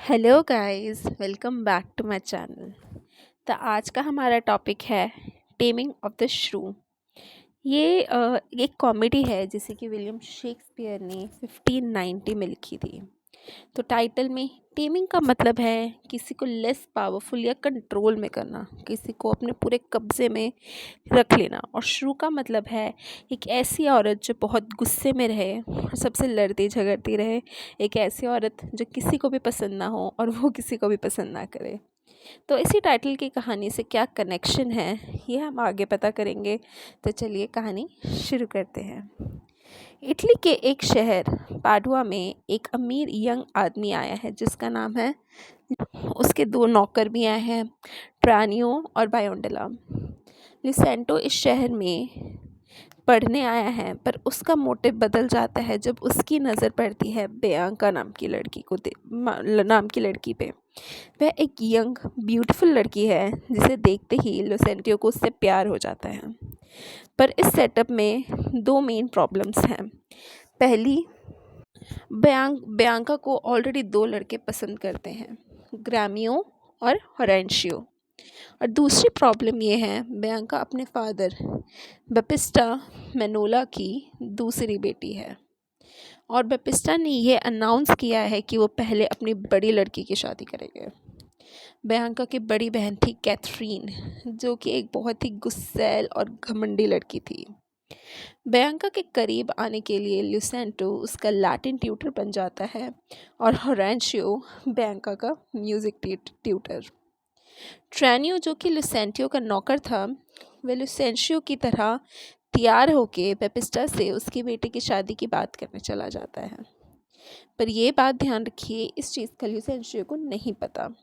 Hello guys, welcome back to my channel. तो आज का हमारा टॉपिक है टेमिंग ऑफ द श्रू। ये एक कॉमेडी है जिसे कि विलियम शेक्सपियर ने 1590 में लिखी थी। तो टाइटल में टेमिंग का मतलब है किसी को लेस पावरफुल या कंट्रोल में करना, किसी को अपने पूरे कब्जे में रख लेना। और श्रू का मतलब है एक ऐसी औरत जो बहुत गुस्से में रहे और सबसे लड़ती झगड़ती रहे, एक ऐसी औरत जो किसी को भी पसंद ना हो और वो किसी को भी पसंद ना करे। तो इसी टाइटल की कहानी से क्या कनेक्शन है ये हम आगे पता करेंगे। तो चलिए कहानी शुरू करते हैं। इटली के एक शहर पाडुआ में एक अमीर यंग आदमी आया है जिसका नाम है, उसके दो नौकर भी आए हैं, ट्रानियो और बायोंडेला। लिसेंटो इस शहर में पढ़ने आया है, पर उसका मोटिव बदल जाता है जब उसकी नज़र पड़ती है बियांका नाम की लड़की पे। वह एक यंग ब्यूटीफुल लड़की है जिसे देखते ही लुसेंटियो को उससे प्यार हो जाता है। पर इस सेटअप में दो मेन प्रॉब्लम्स हैं। पहली, बियांका को ऑलरेडी दो लड़के पसंद करते हैं, ग्रामियो और होरेंशियो। और दूसरी प्रॉब्लम ये है, बियांका अपने फादर बपिस्टा मेनोला की दूसरी बेटी है और बपिस्टा ने यह अनाउंस किया है कि वो पहले अपनी बड़ी लड़की की शादी करेंगे। बियांका की बड़ी बहन थी कैथरीन, जो कि एक बहुत ही गुस्सैल और घमंडी लड़की थी। बियांका के करीब आने के लिए लुसेंटो उसका लैटिन ट्यूटर बन जाता है और होरेंशियो बियांका का म्यूज़िक ट्यूटर। ट्रानियो, जो कि लुसेंटियो का नौकर था, वह लुसेंशियो की तरह तैयार होके पेपिस्टा से उसकी बेटी की शादी की बात करने चला जाता है। पर यह बात ध्यान रखिए, इस चीज़ का लुसेंशियो को नहीं पता।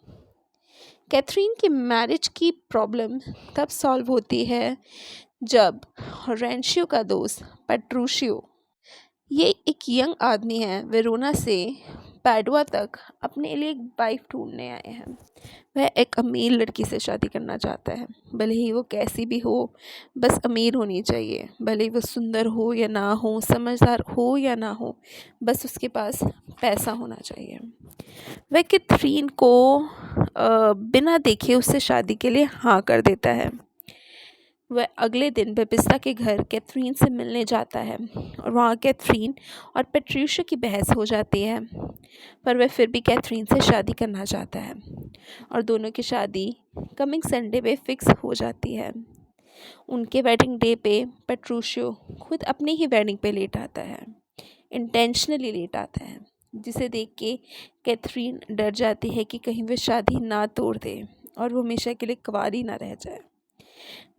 कैथरीन की मैरिज की प्रॉब्लम तब सॉल्व होती है जब होरेंशियो का दोस्त पेट्रूशियो, ये एक यंग आदमी है, वेरोना से पैडुआ तक अपने लिए एक वाइफ ढूंढने आए हैं। वह एक अमीर लड़की से शादी करना चाहता है, भले ही वो कैसी भी हो, बस अमीर होनी चाहिए। भले ही वो सुंदर हो या ना हो, समझदार हो या ना हो, बस उसके पास पैसा होना चाहिए। वह कैथरीन को बिना देखे उससे शादी के लिए हाँ कर देता है। वह अगले दिन बेपिस्ता के घर कैथरीन से मिलने जाता है और वहाँ कैथरीन और पेट्रिशिया की बहस हो जाती है, पर वह फिर भी कैथरीन से शादी करना चाहता है और दोनों की शादी कमिंग संडे पे फिक्स हो जाती है। उनके वेडिंग डे पे पेट्रूशियो खुद अपनी ही वेडिंग पे लेट आता है, इंटेंशनली लेट आता है, जिसे देख के कैथरीन डर जाती है कि कहीं वह शादी ना तोड़ दे और वो हमेशा के लिए कुंवारी ना रह जाए।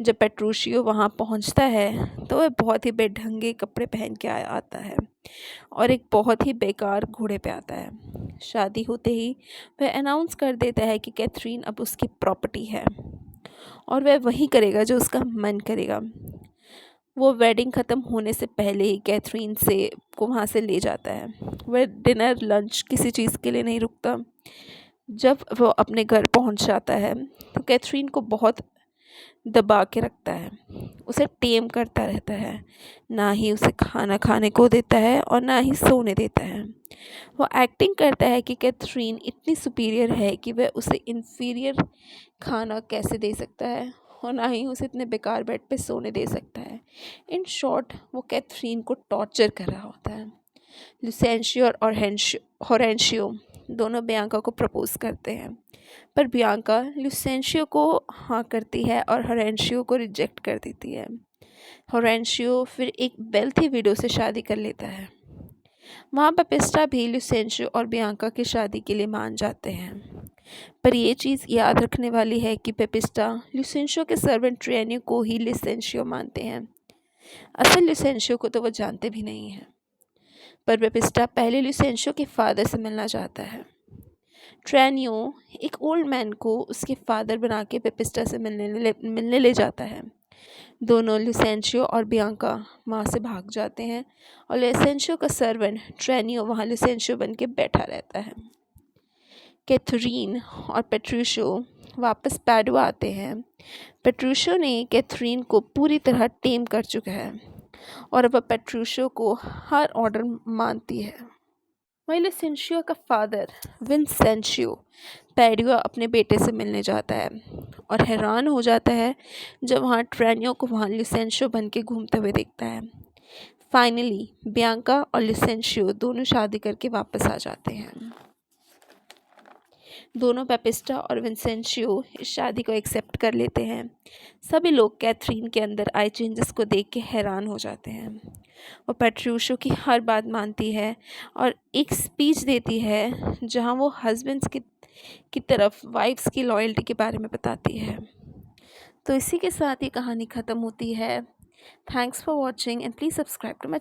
जब पेट्रूशियो वहाँ पहुँचता है तो वह बहुत ही बेढंगे कपड़े पहन के आता है और एक बहुत ही बेकार घोड़े पे आता है। शादी होते ही वह अनाउंस कर देता है कि कैथरीन अब उसकी प्रॉपर्टी है और वह वही करेगा जो उसका मन करेगा। वो वेडिंग ख़त्म होने से पहले ही कैथरीन को वहाँ से ले जाता है। वह डिनर लंच किसी चीज़ के लिए नहीं रुकता। जब वो अपने घर पहुँच जाता है तो कैथरीन को बहुत दबा के रखता है, उसे टेम करता रहता है, ना ही उसे खाना खाने को देता है और ना ही सोने देता है। वो एक्टिंग करता है कि कैथरीन इतनी सुपीरियर है कि वह उसे इन्फीरियर खाना कैसे दे सकता है और ना ही उसे इतने बेकार बेड पे सोने दे सकता है। इन शॉर्ट, वो कैथरीन को टॉर्चर कर रहा होता है। लुसेंशियो और होरेंशियो दोनों बियांका को प्रपोज करते हैं, पर बियांका लुसेंशियो को हाँ करती है और होरेंशियो को रिजेक्ट कर देती है। होरेंशियो फिर एक वेल्थी विडो से शादी कर लेता है। वहाँ पेपिस्टा भी लुसेंशियो और बियांका की शादी के लिए मान जाते हैं, पर ये चीज़ याद रखने वाली है कि पेपिस्टा लुसेंशियो के सर्वेंट ट्रेनियो को ही लुसेंशियो मानते हैं। असल लुसेंशियो को तो वो जानते भी नहीं हैं। पर पेपिस्टा पहले लुसेंशियो के फादर से मिलना चाहता है। ट्रेनियो एक ओल्ड मैन को उसके फादर बना के पेपिस्टा से मिलने ले जाता है। दोनों लुसेंशियो और बियांका वहाँ से भाग जाते हैं और लुसेंशियो का सर्वेंट ट्रेनियो वहाँ लुसेंशियो बन के बैठा रहता है। कैथरीन और पेट्रूशियो वापस पैडुआ आते हैं। पेट्रूशियो ने कैथरीन को पूरी तरह टेम कर चुका है और वह पेट्रूशियो को हर ऑर्डर मानती है। वहीं लिसेंशियो का फादर विंसेंशियो पैडुआ अपने बेटे से मिलने जाता है और हैरान हो जाता है जब वहाँ ट्रेनियो को वहाँ लिसेंशियो बन के घूमते हुए देखता है। फाइनली बियांका और लिसेंशियो दोनों शादी करके वापस आ जाते हैं। दोनों पेपिस्टा और विंसेंशियो इस शादी को एक्सेप्ट कर लेते हैं। सभी लोग कैथरीन के अंदर आए चेंजेस को देख के हैरान हो जाते हैं। वो पेट्रूशो की हर बात मानती है और एक स्पीच देती है जहाँ वो हस्बैंड्स की तरफ वाइफ्स की लॉयल्टी के बारे में बताती है। तो इसी के साथ ये कहानी ख़त्म होती है। Thanks for watching and please subscribe to my